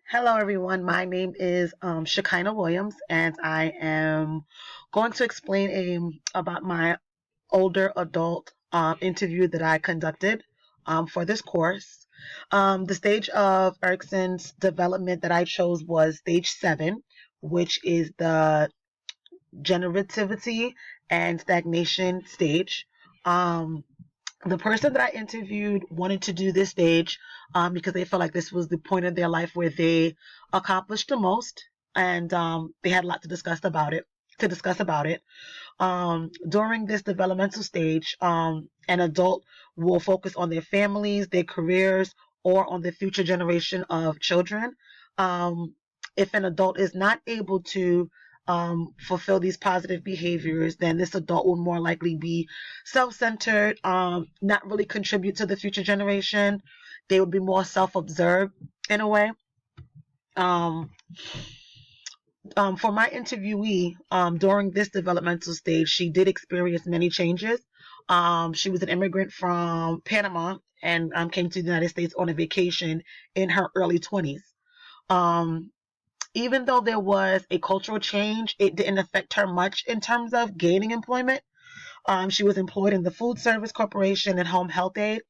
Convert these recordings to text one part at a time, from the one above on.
Hello, everyone. My name is Shekinah Williams, and I am going to explain about my older adult interview that I conducted for this course. The stage of Erickson's development that I chose was stage 7, which is the generativity and stagnation stage. Um, the person that I interviewed wanted to do this stage because they felt like this was the point of their life where they accomplished the most, and they had a lot to discuss about it. During this developmental stage, an adult will focus on their families, their careers, or on the future generation of children. Um, if an adult is not able to fulfill these positive behaviors, then this adult will more likely be self-centered, not really contribute to the future generation. They would be more self-absorbed in a way. Um, for my interviewee, during this developmental stage, she did experience many changes. She was an immigrant from Panama and came to the United States on a vacation in her early 20s. Um, Even though there was a cultural change, it didn't affect her much in terms of gaining employment. She was employed in the Food Service Corporation and Home Health Aid.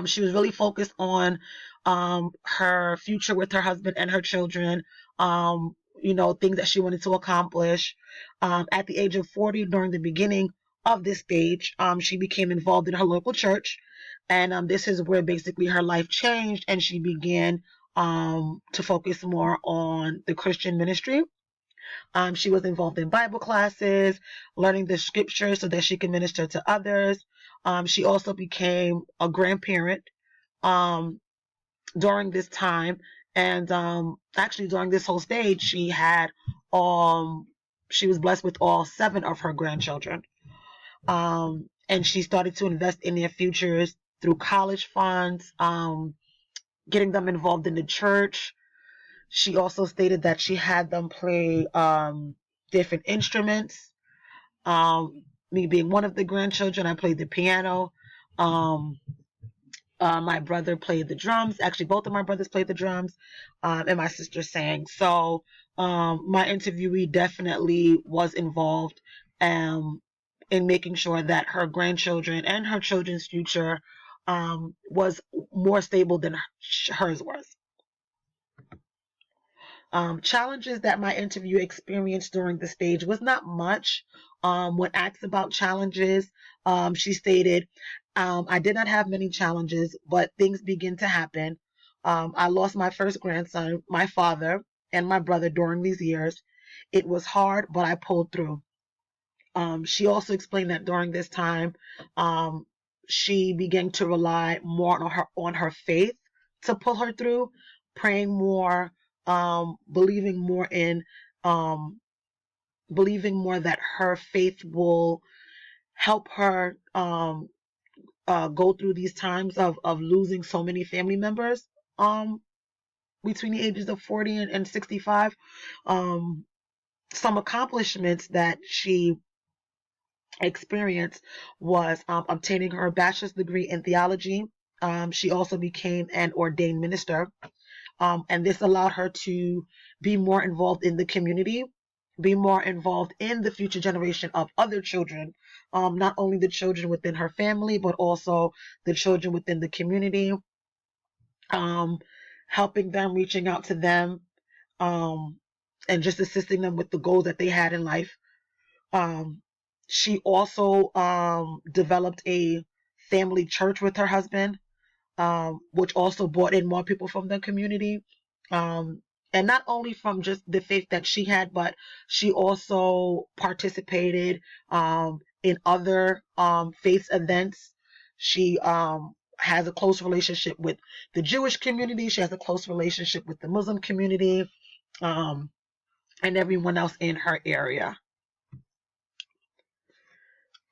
She was really focused on her future with her husband and her children, things that she wanted to accomplish. At the age of 40, during the beginning of this stage, she became involved in her local church. And this is where basically her life changed and she began to focus more on the Christian ministry. She was involved in Bible classes, learning the scriptures so that she can minister to others. She also became a grandparent um, during this time. And actually, during this whole stage, she was blessed with all 7 of her grandchildren. And she started to invest in their futures through college funds, getting them involved in the church. She also stated that she had them play different instruments. Me being one of the grandchildren, I played the piano. Um, my brother played the drums. Actually, both of my brothers played the drums, and my sister sang. So my interviewee definitely was involved in making sure that her grandchildren and her children's future was more stable than hers was. Challenges that my interview experienced during the stage was not much. When asked about challenges, she stated, I did not have many challenges, but things begin to happen. I lost my first grandson, my father, and my brother during these years. It was hard, but I pulled through. She also explained that during this time, um, she began to rely more on her faith to pull her through, praying more, believing more in, um, believing more that her faith will help her go through these times of losing so many family members between the ages of 40 and 65. Um, some accomplishments that she experience was obtaining her bachelor's degree in theology. She also became an ordained minister, and this allowed her to be more involved in the community, be more involved in the future generation of other children, not only the children within her family, but also the children within the community, um, helping them, reaching out to them, um, and just assisting them with the goals that they had in life. Um, she also developed a family church with her husband, which also brought in more people from the community. Um, and not only from just the faith that she had, but she also participated in other faith events. She has a close relationship with the Jewish community. She has a close relationship with the Muslim community, um, and everyone else in her area.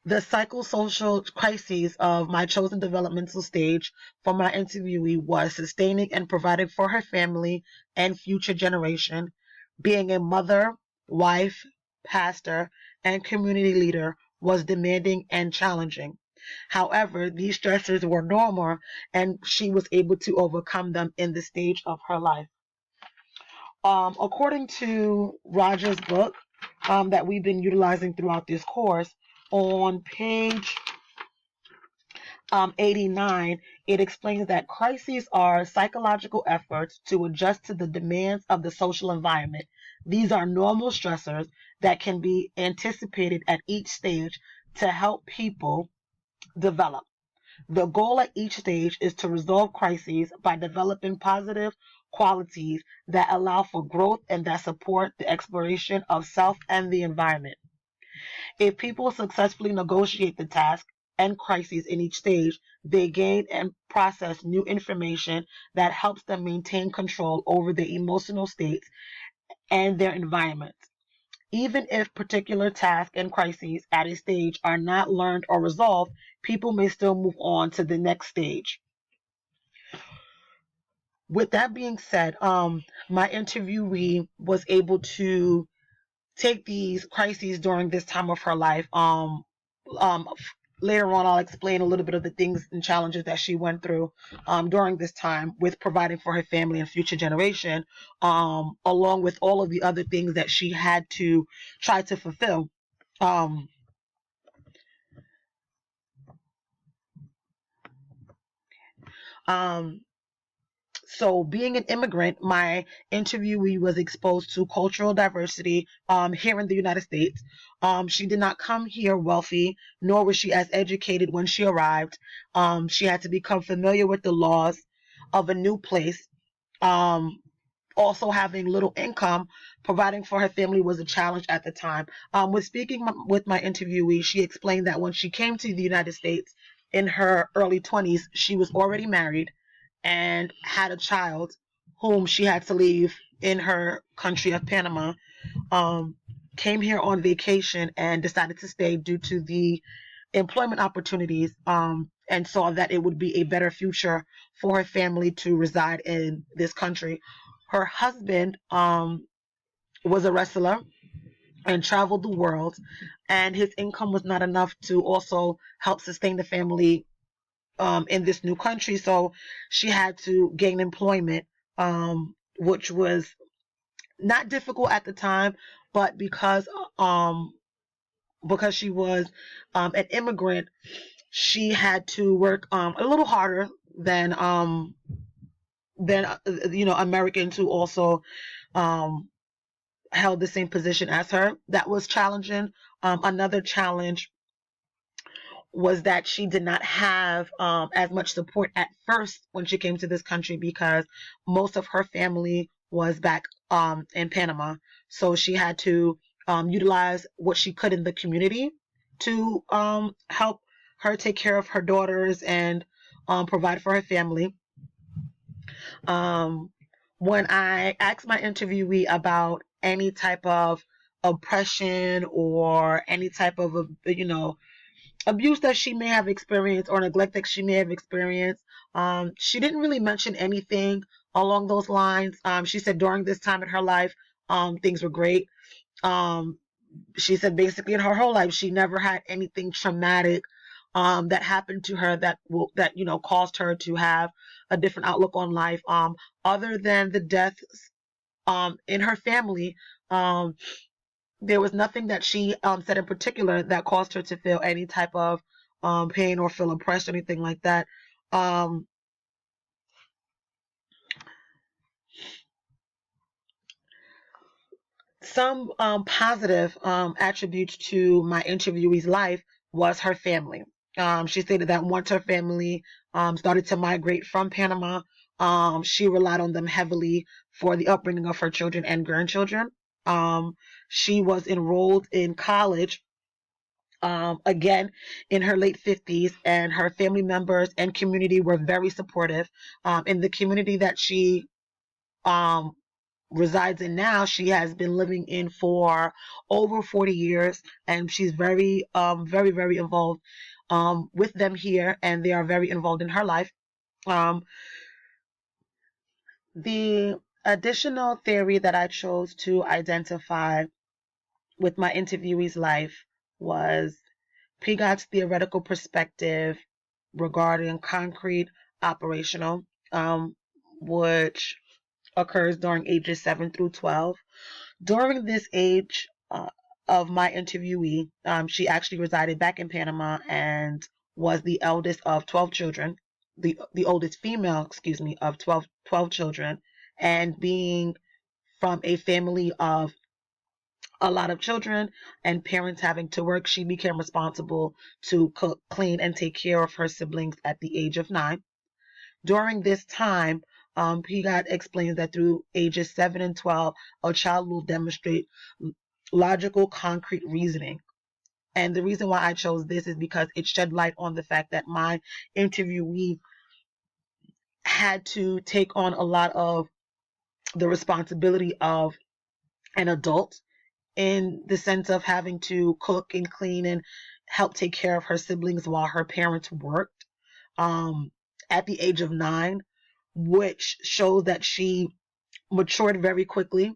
The psychosocial crises of my chosen developmental stage for my interviewee was sustaining and providing for her family and future generation. Being a mother, wife, pastor, and community leader was demanding and challenging. However, these stressors were normal and she was able to overcome them in the stage of her life. According to Roger's book that we've been utilizing throughout this course, on page 89, it explains that crises are psychological efforts to adjust to the demands of the social environment. These are normal stressors that can be anticipated at each stage to help people develop. The goal at each stage is to resolve crises by developing positive qualities that allow for growth and that support the exploration of self and the environment. If people successfully negotiate the task and crises in each stage, they gain and process new information that helps them maintain control over their emotional states and their environment. Even if particular tasks and crises at a stage are not learned or resolved, people may still move on to the next stage. With that being said, my interviewee was able to take these crises during this time of her life. Um, Later on, I'll explain a little bit of the things and challenges that she went through during this time with providing for her family and future generation, along with all of the other things that she had to try to fulfill. Um, um, So, being an immigrant, my interviewee was exposed to cultural diversity here in the United States. She did not come here wealthy, nor was she as educated when she arrived. She had to become familiar with the laws of a new place. Um, Also, having little income, providing for her family was a challenge at the time. With speaking with my interviewee, she explained that when she came to the United States in her early 20s, she was already married and had a child whom she had to leave in her country of Panama. Um, Came here on vacation and decided to stay due to the employment opportunities, and saw that it would be a better future for her family to reside in this country. Her husband was a wrestler and traveled the world, and his income was not enough to also help sustain the family in this new country. So she had to gain employment, which was not difficult at the time, but um, because she was an immigrant, she had to work a little harder than Americans who also um, held the same position as her. That was challenging. Another challenge was that she did not have as much support at first when she came to this country because most of her family was back in Panama. So she had to utilize what she could in the community to help her take care of her daughters and provide for her family. Um, when I asked my interviewee about any type of oppression or any type of, abuse that she may have experienced or neglect that she may have experienced, she didn't really mention anything along those lines. She said during this time in her life, things were great. Um, she said basically in her whole life, she never had anything traumatic that happened to her that caused her to have a different outlook on life. Other than the deaths in her family, um, there was nothing that she said in particular that caused her to feel any type of pain or feel oppressed or anything like that. Um, some positive attributes to my interviewee's life was her family. She stated that once her family started to migrate from Panama, she relied on them heavily for the upbringing of her children and grandchildren. She was enrolled in college again in her late 50s, and her family members and community were very supportive. In the community that she um, resides in now, she has been living in for over 40 years, and she's very, very, very involved with them here, and they are very involved in her life. Um, the additional theory that I chose to identify with my interviewee's life was Pigot's theoretical perspective regarding concrete operational, which occurs during ages 7 through 12. During this age of my interviewee, she actually resided back in Panama and was the eldest of 12 children, the oldest female, excuse me, of 12 children, and being from a family of a lot of children and parents having to work, she became responsible to cook, clean, and take care of her siblings at the age of 9. During this time, Pigot explains that through ages 7 and 12, a child will demonstrate logical, concrete reasoning. And the reason why I chose this is because it shed light on the fact that my interviewee had to take on a lot of the responsibility of an adult in the sense of having to cook and clean and help take care of her siblings while her parents worked um, at the age of 9, which shows that she matured very quickly.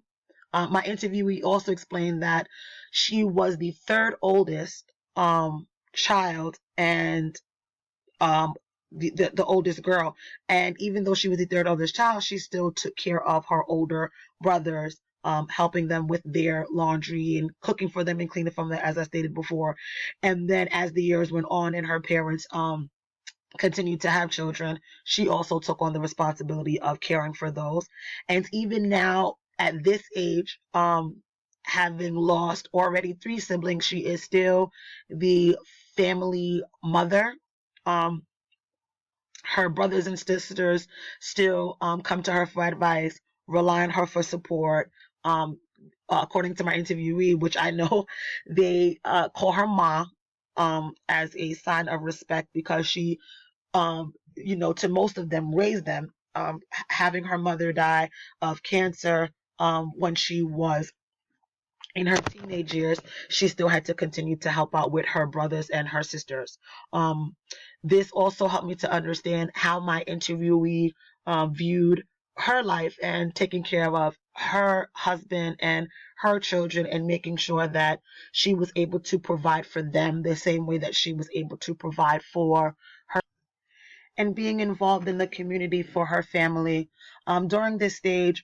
My interviewee also explained that she was the third oldest child and um, the oldest girl. And even though she was the third oldest child, she still took care of her older brothers, helping them with their laundry and cooking for them and cleaning for them, as I stated before. And then as the years went on and her parents continued to have children, she also took on the responsibility of caring for those. And even now at this age, having lost already 3 siblings, she is still the family mother. Um, Her brothers and sisters still come to her for advice, rely on her for support. According to my interviewee, which I know they call her Ma, as a sign of respect because she, to most of them, raised them. Having her mother die of cancer when she was in her teenage years, she still had to continue to help out with her brothers and her sisters. Um, this also helped me to understand how my interviewee viewed her life and taking care of her husband and her children and making sure that she was able to provide for them the same way that she was able to provide for her and being involved in the community for her family. During this stage,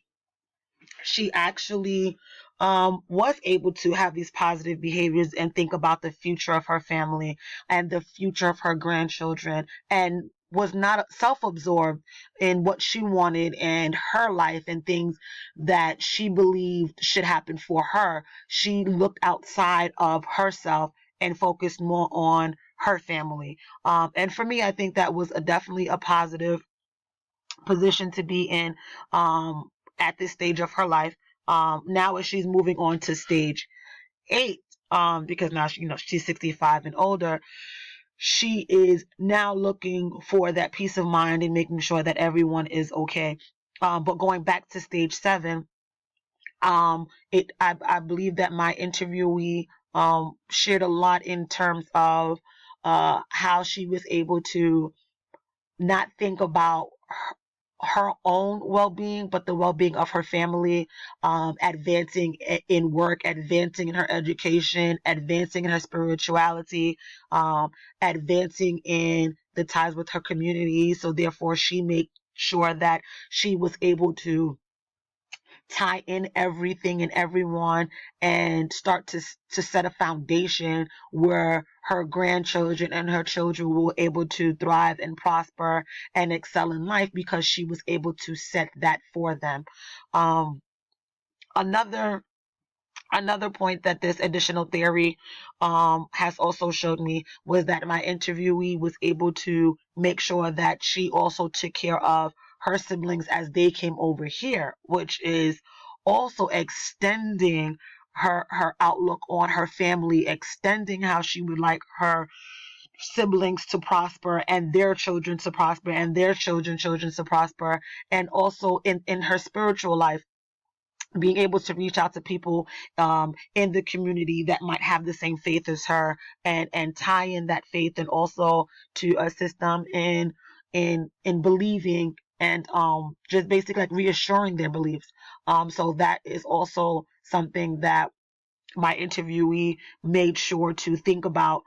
she actually was able to have these positive behaviors and think about the future of her family and the future of her grandchildren and was not self-absorbed in what she wanted and her life and things that she believed should happen for her. She looked outside of herself and focused more on her family. And for me, I think that was definitely a positive position to be in at this stage of her life. Now as she's moving on to stage 8, because now she's 65 and older, she is now looking for that peace of mind and making sure that everyone is okay. But going back to stage 7, I believe that my interviewee shared a lot in terms of how she was able to not think about her own well-being, but the well-being of her family, advancing in work, advancing in her education, advancing in her spirituality, advancing in the ties with her community. So therefore, she made sure that she was able to tie in everything and everyone and start to set a foundation where her grandchildren and her children were able to thrive and prosper and excel in life because she was able to set that for them. Um, another Another point that this additional theory has also showed me was that my interviewee was able to make sure that she also took care of her siblings as they came over here, which is also extending her outlook on her family, extending how she would like her siblings to prosper and their children to prosper and their children to prosper, and also in her spiritual life, being able to reach out to people in the community that might have the same faith as her and tie in that faith and also to assist them in believing and just basically like reassuring their beliefs. So that is also something that my interviewee made sure to think about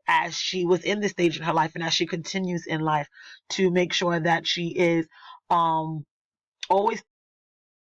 as she was in this stage in her life and as she continues in life, to make sure that she is um always